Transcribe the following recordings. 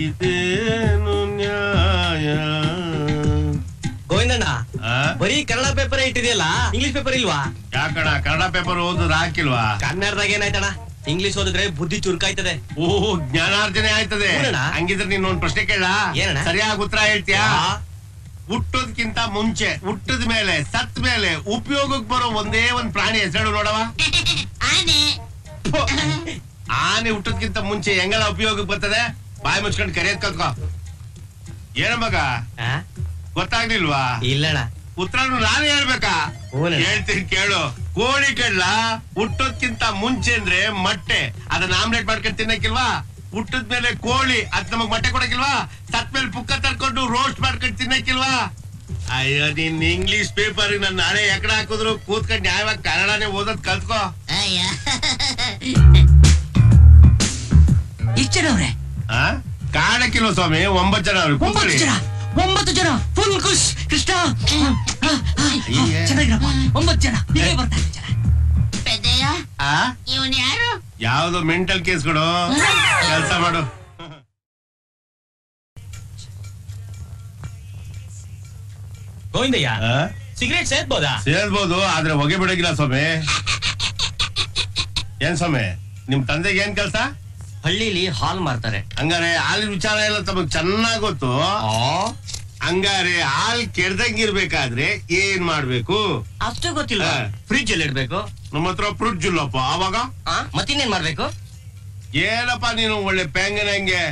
ಇದೇನು ನ್ಯಾಯ. ಗೋವಿಂದಣ್ಣ, ಬರೀ ಕನ್ನಡ ಪೇಪರ್ ಇಟ್ಟಿದೆಯಲ್ಲ, ಇಂಗ್ಲಿಷ್ ಪೇಪರ್ ಇಲ್ವಾ? ಯಾಕಣ ಕನ್ನಡ ಪೇಪರ್ ಓದಿದ್ರೆ ಹಾಕಿಲ್ವಾ? ಕನ್ನಡದಾಗ ಏನಾಯ್ತಣ್ಣ, ಇಂಗ್ಲಿಷ್ ಓದಿದ್ರೆ ಬುದ್ಧಿ ಚುರುಕಾಯ್ತದೆ. ಓಹ್, ಜ್ಞಾನಾರ್ಜನೆ ಆಯ್ತದೆ. ಹಂಗಿದ್ರೆ ನೀನ್ ಒಂದ್ ಪ್ರಶ್ನೆ ಕೇಳ, ಸರಿಯಾಗಿ ಉತ್ತರ ಹೇಳ್ತೀಯಾ? ಹುಟ್ಟೋದ್ಕಿಂತ ಮುಂಚೆ, ಹುಟ್ಟದ ಮೇಲೆ, ಸತ್ ಮೇಲೆ ಉಪಯೋಗಕ್ಕೆ ಬರೋ ಒಂದೇ ಒಂದ್ ಪ್ರಾಣಿ ಹೆಸರು ನೋಡವ. ಆನೆ ಹುಟ್ಟೋದ್ಕಿಂತ ಮುಂಚೆ ಹೆಂಗಳ ಉಪಯೋಗಕ್ಕೆ ಬರ್ತದೆ? ಬಾಯಿ ಮುಚ್ಕೊಂಡು ಕರೆಯದ್ ಕಲ್ತ್ಕೋ. ಏನ ಮಗ ಗೊತ್ತಾಗ್ಲಿಲ್ವಾ? ಇಲ್ಲಣ್ಣ. ಉತ್ತರನು ನಾನೇ ಹೇಳ್ಬೇಕಾ? ಹೇಳ್ತೀನಿ ಕೇಳು. ಕೋಳಿ ಕಡ್ಲ ಹುಟ್ಟೋದ್ಕಿಂತ ಮುಂಚೆ ಅಂದ್ರೆ ಮೊಟ್ಟೆ, ಅದನ್ನ ಆಮ್ಲೆಟ್ ಮಾಡ್ಕೊಂಡು ತಿನ್ನಕ್ಕಿಲ್ವಾ? ಹುಟ್ಟದ್ಮೇಲೆ ಕೋಳಿ, ಅದ್ ನಮಗ್ ಮೊಟ್ಟೆ ಕೊಡಕ್ಕಿಲ್ವಾ? ಸತ್ ಮೇಲೆ ಪುಕ್ಕ ತರ್ಕೊಂಡು ರೋಸ್ಟ್ ಮಾಡ್ಕೊಂಡು ತಿನ್ನಕ್ಕಿಲ್ವಾ? ಅಯ್ಯೋ, ನಿನ್ ಇಂಗ್ಲಿಷ್ ಪೇಪರ್ ನನ್ನ ನಾಳೆ ಎಕಡೆ ಹಾಕಿದ್ರು ಕೂತ್ಕೊಂಡು ನ್ಯಾಯವಾಗಿ ಕನ್ನಡನೇ ಓದೋದ್ ಕಲ್ತ್ಕೋ. ಎಷ್ಟು ಜನ ಅವ್ರೆ? ಕಾಣಕ್ಕಿಲ್ವ ಸ್ವಾಮಿ? 9 ಜನ ಅವ್ರು. 9 ಜನ ಫುಲ್ ಖುಷ್. ಕೃಷ್ಣ ಚೆನ್ನಾಗಿರಪ್ಪ. 9 ಜನ ನೀವೇ ಬರ್ತಾ ಇದ್ದೀರ. ಇವನ್ ಯಾರು? ಯಾವ್ದು ಮೆಂಟಲ್ ಕೇಸ್ಗಳು. ಕೆಲಸ ಮಾಡು. ಗೋವಿಂದಯ್ಯ, ಸಿಗರೇಟ್ ಸೇರ್ಬೋದಾ? ಸೇರ್ಬೋದು, ಆದ್ರೆ ಹೊಗೆ ಬಿಡಗಿಲ್ಲ ಸ್ವಾಮಿ. ಏನ್ ಸ್ವಾಮಿ, ನಿಮ್ ತಂದೆಗೆ ಏನ್ ಕೆಲ್ಸ? ಹಳ್ಳಿಲಿ ಹಾಲ್ ಮಾರ್ತಾರೆ. ಹಂಗಾರೆ ಹಾಲಿನ ವಿಚಾರ ಎಲ್ಲ ತಮಗ್ ಚೆನ್ನಾಗ್ ಗೊತ್ತು. ಹಂಗಾರೆ ಹಾಲ್ ಕೆಡ್ದಂಗಿರ್ಬೇಕಾದ್ರೆ ಏನ್ ಮಾಡ್ಬೇಕು? ಅಷ್ಟು ಗೊತ್ತಿಲ್ಲ. ಫ್ರಿಡ್ಜ್ ಅಲ್ಲಿ ಇಡ್ಬೇಕು. ನಮ್ಮ ಹತ್ರ ಫ್ರಿಡ್ಜ್ ಇಲ್ಲಪ್ಪ. ಅವಾಗ ಮತ್ತಿನ್ನೇನ್ ಮಾಡ್ಬೇಕು? ಏನಪ್ಪ ನೀನು ಒಳ್ಳೆ ಪೆಂಗನಂಗೆ.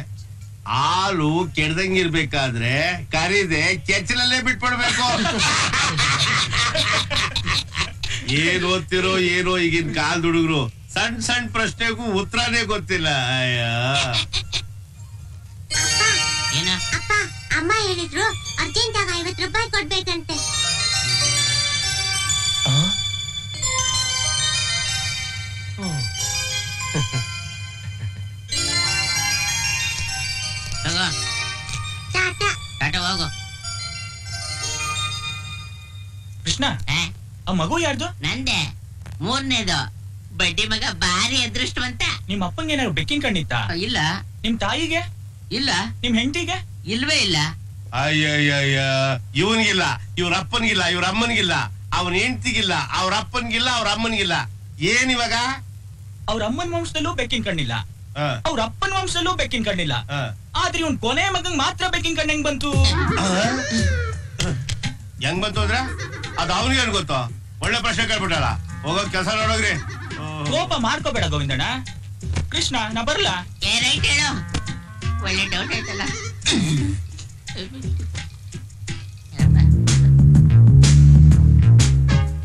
ಹಾಲು ಕೆಡ್ದಂಗಿರ್ಬೇಕಾದ್ರೆ ಕರಿದೆ ಕೆಚ್ಚಲಲ್ಲೇ ಬಿಟ್ಬಿಡ್ಬೇಕು. ಏನ್ ಓದ್ತಿರೋ ಏನೋ ಈಗಿನ ಕಾಲದ ಹುಡುಗರು, ಸಣ್ಣ ಸಣ್ಣ ಪ್ರಶ್ನೆಗೂ ಉತ್ತರನೇ ಗೊತ್ತಿಲ್ಲ. ಅಪ್ಪ, ಅಮ್ಮ ಹೇಳಿದ್ರು ಅರ್ಜೆಂಟ್ ಆಗ 50 ರೂಪಾಯಿ ಕೊಡ್ಬೇಕಂತೆ. ಹೋಗು. ಕೃಷ್ಣ, ಆ ಮಗು ಯಾರ್ದು? ನಂದೆ, 3ನೇದು. ಬಡ್ಡಿ ಮಗ ಭಾರಿ ಅದೃಷ್ಟವಂತ. ನಿಮ್ ಅಪ್ಪಂಗೆ ಏನಾದ್ರು ಬೆಕ್ಕಿನ ಕಣ್ಣಿತ್ತ? ಇಲ್ಲ. ನಿಮ್ ತಾಯಿಗೆ ಇಲ್ಲ. ನಿಮ್ ಹೆಂಡತಿಗೆ ಇಲ್ವೇ ಇಲ್ಲ. ಅಯ್ಯಯ್ಯ, ಇವನ್ಗಿಲ್ಲ, ಇವ್ರ ಅಪ್ಪನ್ಗಿಲ್ಲ, ಇವ್ರ ಅಮ್ಮನ್ಗಿಲ್ಲ, ಅವನ ಹೆಂಡತಿಗಿಲ್ಲ, ಅವ್ರ ಅಪ್ಪನ್ಗಿಲ್ಲ, ಅವ್ರ ಅಮ್ಮನ್ಗಿಲ್ಲ. ಏನ್ ಇವಾಗ? ಅವ್ರ ಅಮ್ಮನ ವಂಶದಲ್ಲೂ ಬೆಕ್ಕಿನ ಕಣ್ಣಿಲ್ಲ, ಅವ್ರ ಅಪ್ಪನ ವಂಶದಲ್ಲೂ ಬೆಕ್ಕಿನ ಕಣ್ಣಿಲ್ಲ. ಆದ್ರೆ ಇವ್ನ್ ಕೊನೆ ಮಗಂಗ್ ಮಾತ್ರ ಬೆಕ್ಕಿನ ಕಣ್ಣು ಹೆಂಗ್ ಬಂತು? ಹೆಂಗ್ ಬಂತು ಅಂದ್ರೆ ಅದು ಅವನಿಗೆ ಗೊತ್ತು. ಒಳ್ಳೆ ಪ್ರಶ್ನೆ ಕೇಳ್ಬಿಟ್ಟಲ್ಲ. ಹೋಗೋ ಕೆಲಸ ನೋಡೋಗ್ರಿ. ಕೋಪ ಮಾಡ್ಕೋಬೇಡ ಗೋವಿಂದಣ್ಣ. ಕೃಷ್ಣ, ನಾ ಬರ್ಲಾ? ರೈಟ್ ಹೇಳು. ಒಳ್ಳೆ ಡೌಟ್ ಆಯ್ತಲ್ಲ.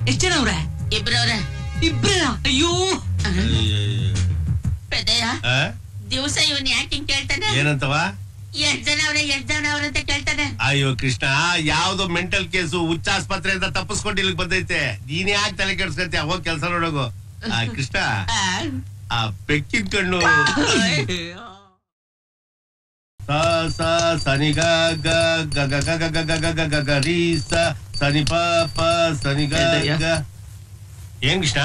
ಎಷ್ಟು ಜನ ಅವ್ರೆ? ಇಬ್ರವ್ರೆ. ಇಬ್ರ? ಅಯ್ಯೋ ಪೆದಯ್ಯ, ದಿವಸ ಇವನ್ ಯಾಕೆ ಕೇಳ್ತಾನೆ? ಏನಂತವ? 8 ಜನ ಅವ್ರಂತ ಕೇಳ್ತಾನೆ. ಅಯ್ಯೋ ಕೃಷ್ಣ, ಯಾವ್ದೋ ಮೆಂಟಲ್ ಕೇಸು ಹುಚ್ಚಾಸ್ಪತ್ರೆಯಿಂದ ತಪ್ಪಿಸ್ಕೊಂಡು ಇಲ್ಲಿಗೆ ಬಂದೈತೆ. ನೀನ್ ಯಾಕೆ ತಲೆ ಕೆಡ್ಸ್ಕೊಂತೀಯ? ಹೋಗ್ ಕೆಲಸ ನೋಡೋಗು. ಕೃಷ್ಣ, ಆ ಬೆಕ್ಕಿನ ಕಣ್ಣು ಸನಿ ಗ ಗ ಗ ಗ ಗ ಗ ಗ ಗ ಗ ಗ ರೀ ಸನಿ ಪ ಪ ಸನಿ ಗ ಗ. ಏನ್ ಕೃಷ್ಣ?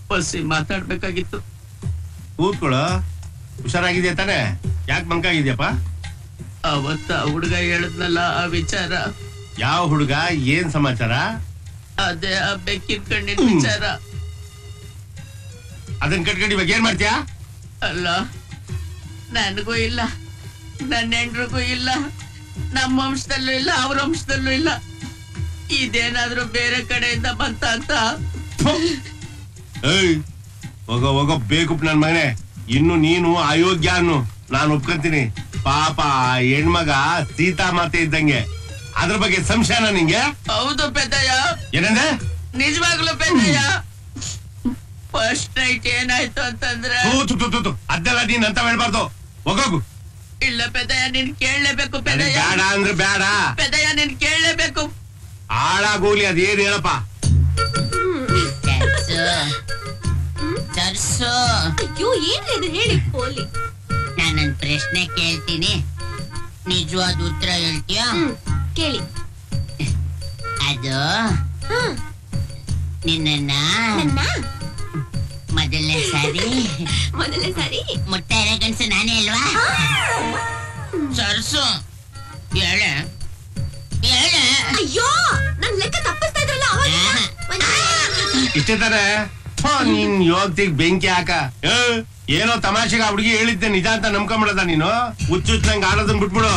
ಬಸ್ಸಿ ಮಾತಾಡ್ಬೇಕಾಗಿತ್ತು. ಕೂತ್ಕೊಳ್ಳೋ. ಹುಷಾರಾಗಿದ್ಯಾ ತಾನೆ? ಯಾಕೆ ಮಂಕಾಗಿದ್ಯಪ್ಪ? ಅವತ್ತ ಹುಡುಗ ಹೇಳಿದ್ನಲ್ಲ ಆ ವಿಚಾರ. ಯಾವ ಹುಡುಗ? ಏನ್ ಸಮಾಚಾರ? ಅದೇ ಆ ಬೆಕ್ಕಿನ ಕಣ್ಣಿನ ವಿಚಾರ. ಅದನ್ನ ಕಟ್ಕೊಂಡು ಇವಾಗ ಏನ್ ಮಾಡ್ತೀಯಾ? ಅಲ್ಲ, ನನಗೂ ಇಲ್ಲ, ನನ್ನ ಹೆಂಡ್ರಿಗೂ ಇಲ್ಲ, ನಮ್ಮ ವಂಶದಲ್ಲೂ ಇಲ್ಲ, ಅವ್ರ ವಂಶದಲ್ಲೂ ಇಲ್ಲ. ಇದೇನಾದ್ರೂ ಬೇರೆ ಕಡೆಯಿಂದ ಬಂತ ಅಂತ. ಹೋಗೋ ಹೋಗೋ ಬೇಕು ನನ್ ಮಗನೇ. ಇನ್ನು ನೀನು ಅಯೋಗ್ಯ ಅನ್ನು ನಾನು ಒಪ್ಕೊಂತೀನಿ. ಪಾಪ ಹೆಣ್ಮಗ ಸೀತಾಮಾತೆ ಇದ್ದಂಗೆ. ಅದ್ರ ಬಗ್ಗೆ ಸಂಶಯನ ನಿಂಗೆ? ಹೌದು ಪೆದ್ದಯ್ಯ. ಏನಂದ್ರೆ? ನಿಜವಾಗ್ಲೂ ಪೆದ್ದಯ್ಯ. ಫಸ್ಟ್ ನೈಟ್ ಏನಾಯ್ತು ಅಂತಂದ್ರೆ ಅದೆಲ್ಲ ನೀನ್ ಅಂತ ಹೇಳ್ಬಾರ್ದು. ಹೋಗೋಗು. ಇಲ್ಲ ಪೆದ್ದಯ್ಯ, ನೀನ್ ಕೇಳಲೇಬೇಕು ಪೆದ್ದಯ್ಯ. ಬೇಡ ಅಂದ್ರೆ ಬೇಡ ಪೆದ್ದಯ್ಯ, ನೀನ್ ಕೇಳಲೇಬೇಕು. ಹಾಳಾಗೋಲಿ, ಅದೇನು ಹೇಳಪ್ಪ. ಸರ್ಸು, ಅಯ್ಯೋ ಏನ್ರಿ ಹೇಳಿ ಪೋಲಿ. ನಾನೊಂದ್ ಪ್ರಶ್ನೆ ಕೇಳ್ತೀನಿ, ನಿಜವಾದ ಉತ್ತರ ಹೇಳ್ತೀಯ? ಕೇಳಿ. ಅದು ನಿನ್ನ ಮೊದಲನೇ ಸಾರಿ ಮೊದಲನೇ ಸಾರಿ ಮುಟ್ಟ ಗಂಡಸು ನಾನೇ ಅಲ್ವಾ? ಸರ್ಸು ಹೇಳೆ ಹೇಳೆ. ಅಯ್ಯೋ ನನ್ ಲೆಕ್ಕ ತಪ್ಪಿಸ್ತಾ ಇದ್ರಲ್ಲ ಅವಾಗ ಇಷ್ಟೇ ತಾನೆ. ನೀನ್ ಯೋಗ್ತಿಗ್ ಬೆಂಕಿ ಹಾಕ. ಏನೋ ತಮಾಷೆಗೆ ಆ ಹುಡುಗಿ ಹೇಳಿದ್ದೆ ನಿಜ ಅಂತ ನಂಬ್ಕೊಂಬಿಡದ ನೀನು. ಹುಚ್ಚು ನಂಗೆ ಆಡೋದನ್ ಬಿಟ್ಬಿಡು.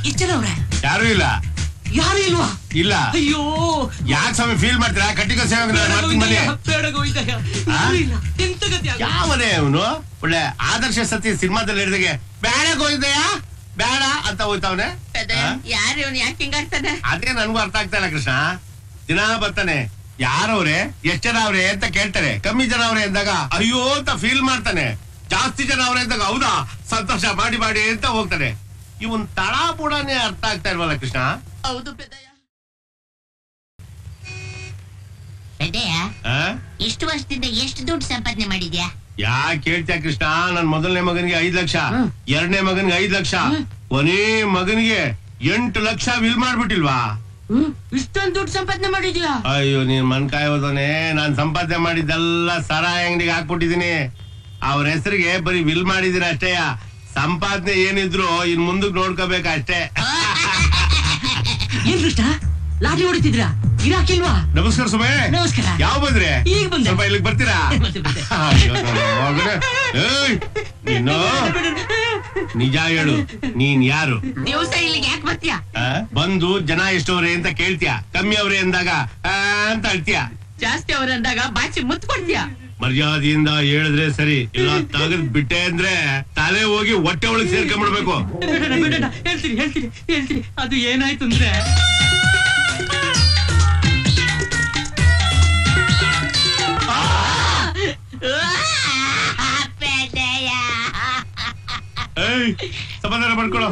ಇಷ್ಟನವ್ರೆ ಯಾರು ಇಲ್ಲ. ಯಾರು ಇಲ್ವಾ? ಇಲ್ಲ. ಅಯ್ಯೋ ಯಾಕೆ ಸ್ವಾಮಿ ಫೀಲ್ ಮಾಡ್ತೀರಾ? ಕಟ್ಟಿಗೆ ಸೇವೆ ಮಾಡ್ತೀನಿ. ಯಾವನೇ ಅವನು? ಒಳ್ಳೆ ಆದರ್ಶ ಸತಿ ಸಿನಿಮಾದಲ್ಲಿ ಹೇಳಿದಾಗೆ ಬೇಡಕ್ಕೆ ಹೋಗಿದ್ದೆಯಾ ಬೇಡ ಅಂತ ಹೋಯ್ತವನೆ. ಯಾರು ಇವನು ಯಾಕೆ ಹಿಂಗಾಡ್ತಾನೆ? ಅದೇ ನನ್ಗೂ ಅರ್ಥ ಆಗ್ತಾ ಇಲ್ಲ ಕೃಷ್ಣ. ದಿನ ಬರ್ತಾನೆ ಯಾರವ್ರೆ ಎಷ್ಟ್ ಜನ ಅವ್ರೆ ಅಂತ ಕೇಳ್ತಾರೆ. ಕಮ್ಮಿ ಜನ ಅವ್ರೆ ಅಂದಾಗ ಅಯ್ಯೋ ಅಂತ ಫೀಲ್ ಮಾಡ್ತಾನೆ. ಜಾಸ್ತಿ ಜನ ಅವ್ರೆ ಅಂದಾಗ ಹೌದಾ ಸಂತೋಷ ಮಾಡಿ ಮಾಡಿ ಅಂತ ಹೋಗ್ತಾನೆ. ಇವನ್ ತಳ ಬುಡನೇ ಅರ್ಥ ಆಗ್ತಾ ಇಲ್ವಲ್ಲ ಕೃಷ್ಣ. ಹೌದು ಪೆದ್ದಯ್ಯ. ಪೆದ್ದಯ್ಯ ಇಷ್ಟು ವರ್ಷದಿಂದ ಎಷ್ಟು ದುಡ್ಡು ಸಂಪಾದನೆ ಮಾಡಿದ್ಯಾ? ಯಾಕೆ ಹೇಳ್ತೀಯ ಕೃಷ್ಣ? ನನ್ ಮೊದಲನೇ ಮಗನಿಗೆ 5 ಲಕ್ಷ, ಎರಡನೇ ಮಗನಿಗೆ 5 ಲಕ್ಷ, ಕೊನೇ ಮಗನಿಗೆ 8 ಲಕ್ಷ ವಿಲ್ ಮಾಡ್ಬಿಟ್ಟಿಲ್ವಾ? ಇಷ್ಟೊಂದು ದುಡ್ಡು ಸಂಪಾದನೆ ಮಾಡಿದ್ಯಾ? ಅಯ್ಯೋ ನೀನ್ ಮನ್ಕಾಯಿ ಹೋದನೆ. ನಾನ್ ಸಂಪಾದನೆ ಮಾಡಿದ್ದೆಲ್ಲ ಸರಾಯಿ ಅಂಗಡಿಗೆ ಹಾಕ್ಬಿಟ್ಟಿದೀನಿ. ಅವ್ರ ಹೆಸರಿಗೆ ಬರೀ ವಿಲ್ ಮಾಡಿದೀನಿ ಅಷ್ಟೇ. ಸಂಪಾದನೆ ಏನಿದ್ರು ಇನ್ ಮುಂದಕ್ಕೆ ನೋಡ್ಕೋಬೇಕ ಅಷ್ಟೇ. ಏನ್ ಕೃಷ್ಣ ಲಾಟ್ರಿ ಹೊಡಿತಿದ್ರಾ? ಗಿರಾಕಿಲ್ವಾ? ನಮಸ್ಕಾರ ಸುಮೇ. ನಮಸ್ಕಾರ. ಯಾವ ಬಂದ್ರೆ? ಈಗ ಬಂದೆ. ಸ್ವಲ್ಪ ಇಲ್ಲಿಗೆ ಬರ್ತೀರಾ? ನೀನು ನಿಜ ಹೇಳು, ನೀನ್ ಯಾರು? ದಿವಸ ಇಲ್ಲಿಗೆ ಯಾಕೆ ಬರ್ತೀಯಾ? ಬಂದು ಜನ ಎಷ್ಟವ್ರೆ ಅಂತ ಕೇಳ್ತೀಯ. ಕಮ್ಮಿ ಅವ್ರೆ ಅಂದಾಗ ಅಂತ ಅಳ್ತೀಯ. ಜಾಸ್ತಿ ಅವ್ರೆ ಅಂದಾಗ ಬಾಚಿ ಮುತ್ತು ಕೊಡ್ತೀಯಾ? ಮರ್ಯಾದೆಯಿಂದ ಹೇಳಿದ್ರೆ ಸರಿ. ಇಲ್ಲ ತಗದ್ ಬಿಟ್ಟೆ ಅಂದ್ರೆ ತಲೆ ಹೋಗಿ ಹೊಟ್ಟೆ ಒಳಗೆ ಸೇರ್ಕೊಂಡ್ಬಿಡ್ಬೇಕು. ಹೇಳ್ತೀನಿ ಹೇಳ್ತೀನಿ ಹೇಳ್ತೀನಿ. ಅದು ಏನಾಯ್ತು ಅಂದ್ರೆ ಸಮಾಧಾನ ಮಾಡ್ಕೊಳೋ,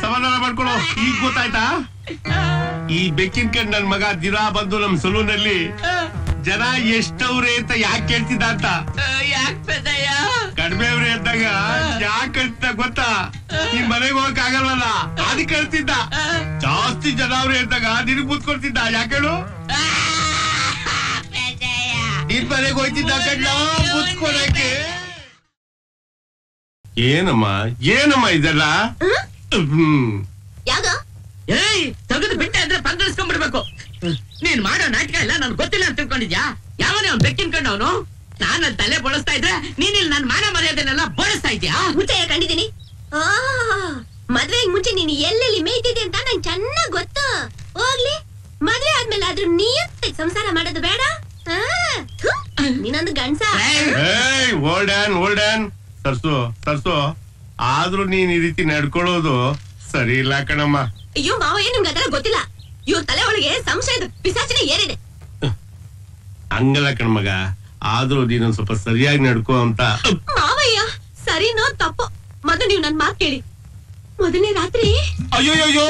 ಸಮಾಧಾನ ಮಾಡ್ಕೊಳೋ. ಈಗ ಗೊತ್ತಾಯ್ತಾ? ಈ ಬೆಕ್ಕಿನ ಕಂಡ್ ನನ್ ಮಗ ದಿನ ಬಂದು ನಮ್ ಸಲೂನಲ್ಲಿ ಜನ ಎಷ್ಟವ್ರೆ ಅಂತ ಯಾಕೆ ಕೇಳ್ತಿದ್ದ ಅಂತ. ಕಡಿಮೆ ಅವ್ರೆ ಅಂದಾಗ ಯಾಕೆ ಕಳ್ತಿದ್ದ ಗೊತ್ತಾ? ನಿನ್ ಮನೆಗೆ ಹೋಗಕ್ ಆಗಲ್ವಲ್ಲ ಅದಕ್ಕೆ ಕಳ್ತಿದ್ದ. ಜಾಸ್ತಿ ಜನ ಅವ್ರೆ ಅಂದಾಗ ನಿನಗ್ ಮುತ್ಕೊಡ್ತಿದ್ದ. ಯಾಕೇಳು? ನಿನ್ ಮನೆಗೆ ಹೋಯ್ತಿದ್ದ ಕಣ್ಣ ಮುತ್ಕೊಳಕ್ಕೆ. ಏನಮ್ಮ ಏನಮ್ಮ ಇದೆಲ್ಲ? ಏಯ್ ತೆಗೆದು ಬಿಟ್ಟೆ ಅಂದ್ರೆ ಪಂಗಡಿಸ್ಕೊಂಡ್ಬಿಡ್ಬೇಕು. ನೀನ್ ಮಾಡೋ ನಾಟಕ ಎಲ್ಲ ನನ್ ಗೊತ್ತಿಲ್ಲ ಅಂತ ತಿಳ್ಕೊಂಡಿದ್ಯಾ? ಯಾವನೇ ಅವ್ನು ಬೆಕ್ಕಿನ ಕಂಡವನು? ನಾನು ತಲೆ ಬಳಸ್ತಾ ಇದ್ರೆ ನೀನ್ ಇಲ್ಲಿ ನನ್ ಮಾನ ಮರ್ಯಾದೆನೆಲ್ಲ ಬಳಸ್ತಾ ಇದ್ಯಾ? ಮುಂಚೆ ಕಂಡಿದ್ದೀನಿ. ಮದ್ವೆಗ್ ಮುಂಚೆ ನೀನ್ ಎಲ್ಲೆಲ್ಲಿ ಮೇಯ್ತಿದ್ದೆ ಅಂತ ನಂಗೆ ಚೆನ್ನಾಗ್ ಗೊತ್ತು. ಹೋಗ್ಲಿ, ಮದ್ವೆ ಆದ್ಮೇಲೆ ಆದ್ರೂ ನೀಯತ್ತೆ ಸಂಸಾರ ಮಾಡೋದು ಬೇಡ. ನೀನೊಂದು ಗಂಡ್ಸ. ಓಲ್ಡನ್ ಸರ್ಸು ಸರ್ಸು ಆದ್ರೂ ನೀನ್ ಈ ರೀತಿ ನಡ್ಕೊಳ್ಳೋದು ಸರಿ ಇಲ್ಲ ಕಣಮ್ಮ. ಅಯ್ಯೋ ಮಾವಯ್ಯ, ನಿಮ್ಗೆ ಅದೆಲ್ಲ ಗೊತ್ತಿಲ್ಲ. ಇವ್ರ ತಲೆ ಒಳಗೆ ಸಂಶಯದ ಪಿಸಾಚಿನ ಏರಿದೆ. ಹಂಗಲ್ಲ ಕಣ್ಮಗ, ಆದ್ರೂ ನೀನೊಂದ್ ಸ್ವಲ್ಪ ಸರಿಯಾಗಿ ನಡ್ಕೋ ಅಂತ. ಮಾವಯ್ಯ ಸರಿನೋ ತಪ್ಪೋ ಮೊದಲು ನೀವು ನನ್ ಮಾತು ಕೇಳಿ. ಮೊದಲನೇ ರಾತ್ರಿ ಅಯ್ಯೋಯ್ಯೋ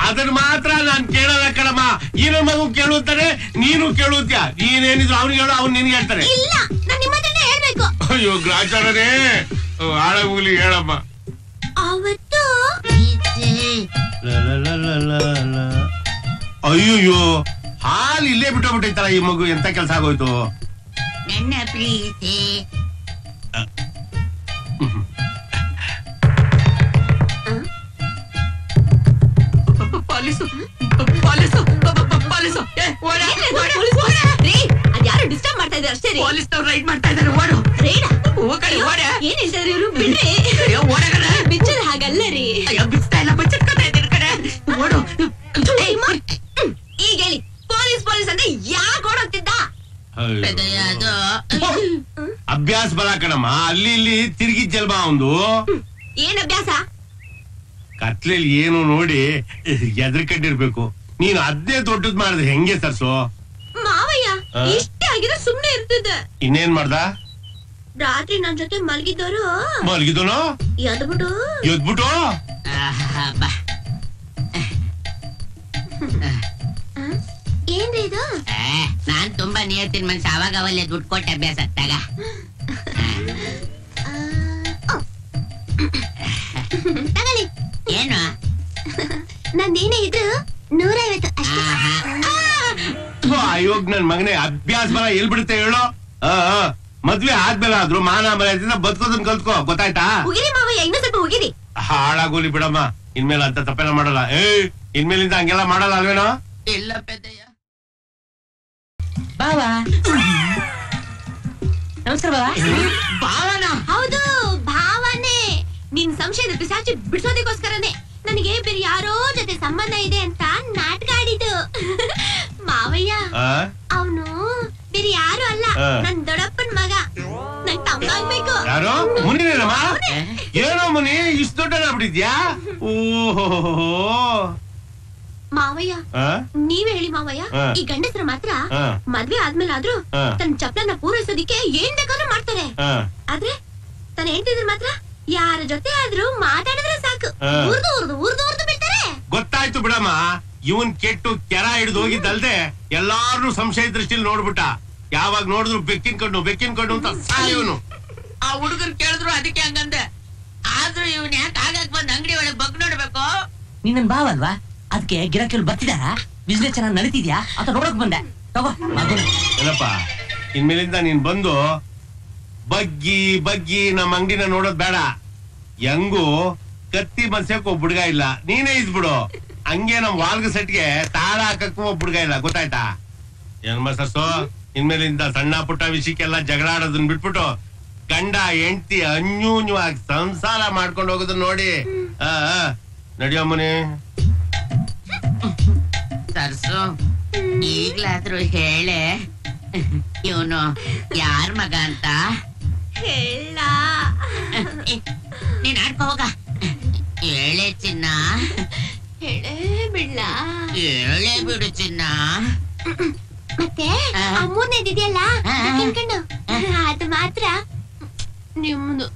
ಅದನ್ನ ಮಾತ್ರ ನಾನ್ ಕೇಳಲ್ಲ ಕಣಮ್ಮ. ಈ ನನ್ ಮಗು ಕೇಳುತ್ತಾರೆ, ನೀನು ಕೇಳುತ್ತೀಯ. ನೀನೇನಿದ್ರು ಅವ್ನಿಗೆ ಹೇಳು, ಅವ್ನು ನಿನ್ಗೆ ಹೇಳ್ತಾರೆ. ಇಲ್ಲ, ನಾನ್ ನಿಮ್ಮ ಹತ್ರನೇ ಹೇಳ್ಬೇಕು. ಅಯ್ಯೋ ಗ್ರಾಚಾರನೇ ಹಾಳಾಗೋಗ್ಲಿ ಹೇಳಮ್ಮ. ಅವತ್ತು ಅಯ್ಯೋಯ್ಯೋ ಹಾಲು ಇಲ್ಲೇ ಬಿಟ್ಟೋಗ್ಬಿಟ್ಟೈತಲ್ಲ ಈ ಮಗು. ಎಂತ ಕೆಲ್ಸ ಆಗೋಯ್ತು? ನನ್ನ ಪ್ರೀತಿ ಪೊಲೀಸು ಪೊಲೀಸು ಪೊಲೀಸು ಅದ್ಯಾರು ಡಿಸ್ಟರ್ಬ್ ಮಾಡ್ತಾ ಇದ್ದಾರೆ ಅಷ್ಟೇ. ಪೊಲೀಸ್ನವ್ರು ರೈಡ್ ಮಾಡ್ತಾ ಇದ್ದಾರೆ. ಓಡು ಏನ್ ಹೇಳ್ತಾರೆ ಇವ್ರು? ಬಿಡ್ರಿ, ಬಿಚ್ಚದ ಹಾಗಲ್ಲ ರೀ. ಬಿಚ್ತಾ ಇಲ್ಲ, ಬಚ್ಚಿಟ್ಕೊತಾ ಇದ್ದೀನಿ ಕಡೆ. ಓಡು. ಈಗ ಹೇಳಿ, ಪೊಲೀಸ್ ಪೊಲೀಸ್ ಅಂದ್ರೆ ಯಾಕೆ ಓಡೋಗ್ತಿದ್ದ? ಅಭ್ಯಾಸ ಬಲ ಕಣಮ್ಮ. ಅಲ್ಲಿ ಇಲ್ಲಿ ತಿರುಗಿ ಜಲ್ಬಾ ಒಂದು. ಏನ್ ಅಭ್ಯಾಸ? ಕತ್ಲೆಯಲ್ಲಿ ಏನು ನೋಡಿ ಎದ್ರಕಟ್ಟಿರ್ಬೇಕು. ನೀನು ಅದ್ನೇ ದೊಡ್ಡದ್ ಮಾಡಿದ್ರೆ ಹೆಂಗೆ ಸರ್ಸು? ಮಾವಯ್ಯ ಇಷ್ಟೇ ಆಗಿದ್ರೆ ಸುಮ್ನೆ ಇರ್ತಿದ್ದೆ. ಇನ್ನೇನ್ ಮಾಡ್ದ? ರಾತ್ರಿ ನನ್ ಜೊತೆ ಮಲಗಿದ್ದವರು ಮಲಗಿದನು ಎದ್ಬಿಟ್ಟು ಏನ್ರಿ ಇದು? ನಾನ್ ತುಂಬಾ ನಿಯತ್ತಿನ ಮನ್ಸ. ಅವಾಗ ಅವಲ್ಲೇ ದುಡ್ಡು ಕೊಟ್ಟ ಅಭ್ಯಾಸ ತಗ. ತಗೊಳ್ಳಿ. ಏನು? ನಂದೇನೇ ಇದ್ರು 150 ಅಷ್ಟೇ. ಅಯೋಗ್ ನನ್ ಮಗನೇ, ಅಭ್ಯಾಸ ಬಲ ಎಲ್ ಬಿಡುತ್ತೆ ಹೇಳು? ಮದ್ವೆ ಆದ್ಮೇಲೆ ಆದ್ರೂ ಮಾನ ಮರ್ಯಾದೆಯಿಂದ ಬದುಕೋದನ್ನ ಕಲ್ತ್ಕೋ, ಗೊತ್ತಾಯ್ತಾ? ಉಗಿರಿ ಮಾವಯ್ಯ, ಇನ್ನೂ ಸ್ವಲ್ಪ ಉಗಿರಿ. ಹಾಳಾಗೋಲಿ ಬಿಡಮ್ಮ, ಇನ್ಮೇಲೆ ಅಂತ ತಪ್ಪೆಲ್ಲ ಮಾಡಲ್ಲ. ಇನ್ಮೇಲಿಂದ ಹಂಗೆಲ್ಲ ಮಾಡಲ್ಲ ಅಲ್ವೇನೋ? ಇಲ್ಲ ಪೆದ್ದಯ್ಯ. ಬಾವಾ ನಮಸ್ಕಾರ ಬಾವಾ. ಭಾವನ? ಹೌದು, ಭಾವನೆ. ನಿನ್ ಸಂಶಯದ ಪಿಸಾಚಿ ಬಿಡಿಸೋದಕ್ಕೋಸ್ಕರನೇ ನನಗೆ ಬೇರೆ ಯಾರೋ ಜೊತೆ ಸಂಬಂಧ ಇದೆ ಅಂತ ನಾಟಕ ಆಡಿದ್ದು. ಮಾವಯ್ಯ, ಅವನು ಬೇರೆ ಯಾರು ಅಲ್ಲ, ನನ್ ದೊಡ್ಡಪ್ಪನ್ ಮಗ. ನಂಗ್ ತಮ್ಮ ಆಗ್ಬೇಕು. ಯಾರೋ ಮುನಿನೇನಮ್ಮ? ಏನೋ ಮುನಿ ಇಷ್ಟು ದೊಡ್ಡದಾಗ್ಬಿಟ್ಟಿದ್ಯಾ? ಓಹೋ ಮಾವಯ್ಯ, ನೀವೇ ಹೇಳಿ ಮಾವಯ್ಯ, ಈ ಗಂಡಸರು ಮಾತ್ರ ಮದ್ವೆ ಆದ್ಮೇಲೆ ಆದ್ರೂ ತನ್ನ ಚಪ್ಲನ್ನ ಪೂರೈಸೋದಿಕ್ಕೆ ಏನ್ ಬೇಕಾದ್ರೂ ಮಾಡ್ತಾರೆ. ಆದ್ರೆ ತನ್ನ ಹೆಂಡತಿದ್ರು ಮಾತ್ರ ಯಾರ ಜೊತೆ ಆದ್ರೂ ಮಾತಾಡಿದ್ರೆ ಸಾಕು ಉರ್ದು ಉರ್ದು ಉರ್ದು ಉರ್ದು ಬಿಡ್ತಾರೆ. ಗೊತ್ತಾಯ್ತು ಬಿಡಮ್ಮ, ಇವನ್ ಕೆಟ್ಟು ಕೆರ ಹಿಡಿದು ಹೋಗಿದ್ದಲ್ದೆ ಎಲ್ಲಾರು ಸಂಶಯ ದೃಷ್ಟಿಲಿ ನೋಡ್ಬಿಟ್ಟ. ಯಾವಾಗ ನೋಡಿದ್ರು ಬೆಕ್ಕಿನ ಕಣ್ಣು ಅಂತ ಸಾಯವನು. ಆ ಹುಡುಗರು ಕೇಳಿದ್ರು ಅದಕ್ಕೆ ಹಂಗಂದೆ. ಆದ್ರೂ ಇವನ್ ಯಾಕೆ ಆಗಾಕ್ ಬಂದ್ ಅಂಗಡಿ ಒಳಗೆ ಬಗ್ ನೋಡ್ಬೇಕು? ನಿನ್ನನ್ ಬಾವಲ್ವಾ, ಅದಕ್ಕೆ ಗಿರಾಕಿಗಳು ಬರ್ತಿದಾರ? ಬಿಸ್ನೆಸ್ ಚೆನ್ನಾಗಿ ನಡೀತಿದ್ಯಾ ಅಂತ ನೋಡಕ್ ಬಂದೆ. ತಗೋ ಏನಪ್ಪ, ಇನ್ಮೇಲಿಂದ ನೀನ್ ಬಂದು ಬಗ್ಗಿ ಬಗ್ಗಿ ನಮ್ಮ ಅಂಗಡಿನ ನೋಡೋದ್ ಬೇಡ. ಹೆಂಗು ಕತ್ತಿ ಮನ್ಸಕ್ ಒಬ್ಬ ಹುಡ್ಗ ಇಲ್ಲ, ನೀನೇ ಇದ್ಬಿಡು. ಹಂಗೆ ನಮ್ ವಾಲ್ಗ ಸೆಟ್ಗೆ ತಾಳ ಹಾಕಕ್ಕೂ ಒಬ್ಬ ಹುಡ್ಗ ಇಲ್ಲ, ಗೊತ್ತಾಯ್ತಾ? ಏನ್ಮ ಸರ್ಸು, ಇನ್ಮೇಲಿಂದ ಸಣ್ಣ ಪುಟ್ಟ ವಿಷಯಕ್ಕೆಲ್ಲ ಜಗಳ ಆಡೋದನ್ನ ಬಿಟ್ಬಿಟ್ಟು ಗಂಡ ಹೆಂಡತಿ ಅನ್ಯೂನ್ಯವಾಗಿ ಸಂಸಾರ ಮಾಡ್ಕೊಂಡು ಹೋಗೋದನ್ನ ನೋಡಿ ನಡಿಯಮ್ಮನಿ. ಸರ್ಸು, ಈಗ್ಲಾದ್ರೂ ಹೇಳೆ ಇವನು ಯಾರ ಮಗ ಅಂತ. ಹೇಳ ನೀನ್ ಆಡ್ಕೋ ಹೋಗ. ಹೇಳೆ ಚಿನ್ನ. ಹೇಳೇ ಬಿಡ್ಲ? ಹೇಳೇ ಬಿಡು ಚಿನ್ನ. ಮತ್ತೆ ಮೂರನೇದಿದೆಯಲ್ಲ ಕಣ್ಣು, ಅದು ಮಾತ್ರ ನಿಮ್ದು.